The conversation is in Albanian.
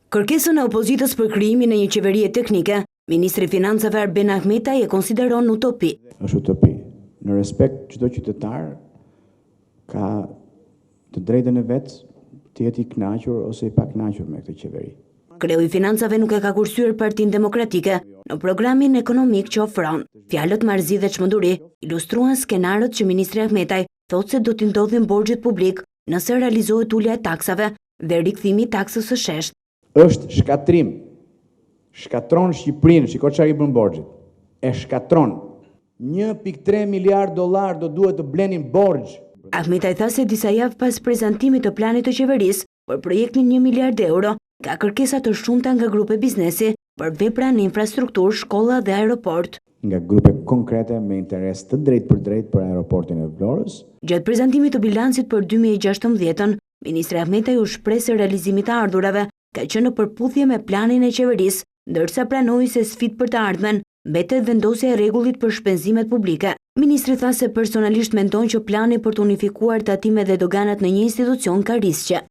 Kërkesën e opozitës për krijimin e një qeverie teknike, Ministri i Financave Arben Ahmetaj e konsideron utopi. Është utopi. Në respekt, çdo qytetar ka të drejtën e vet të jetë i kënaqur ose i pakënaqur me këtë qeveri. Kreu i Financave nuk e ka kursyer Partinë Demokratike në programin ekonomik që ofron. Fjalët marrëzi dhe çmenduri ilustruan skenarët që Ministri Ahmetaj thotë se do t'i ndodhin borxhet publik nëse realizohet ulja e taksave dhe rikthimi i taksës së sheshtë. Është shkatrim. Shkatron Shqipërinë, shiko çfarë i bën borxhit. E shkatron. 1.3 miliard dollar do duhet të blenin borxh. Ahmetaj tha se disa javë pas prezantimit të planit të qeverisë për projektin 1 miliard euro, ka kërkesa të shumta nga grupe biznesi për vepra në infrastrukturë, shkolla dhe aeroport. Nga grupe konkrete me interes të drejtë për drejtë për aeroportin e Vlorës. Gjatë prezantimit të bilancit për 2016, Ministri Ahmetaj u shpreh se realizimi i ardhurave ka qenë në përputhje me planin e qeverisë, ndërsa pranoi se sfidë për të ardhmen mbetet vendosja e rregullit për shpenzimet publike. Ministri tha se personalisht mendon që plani për të unifikuar tatimet dhe doganat në një institucion ka risqe.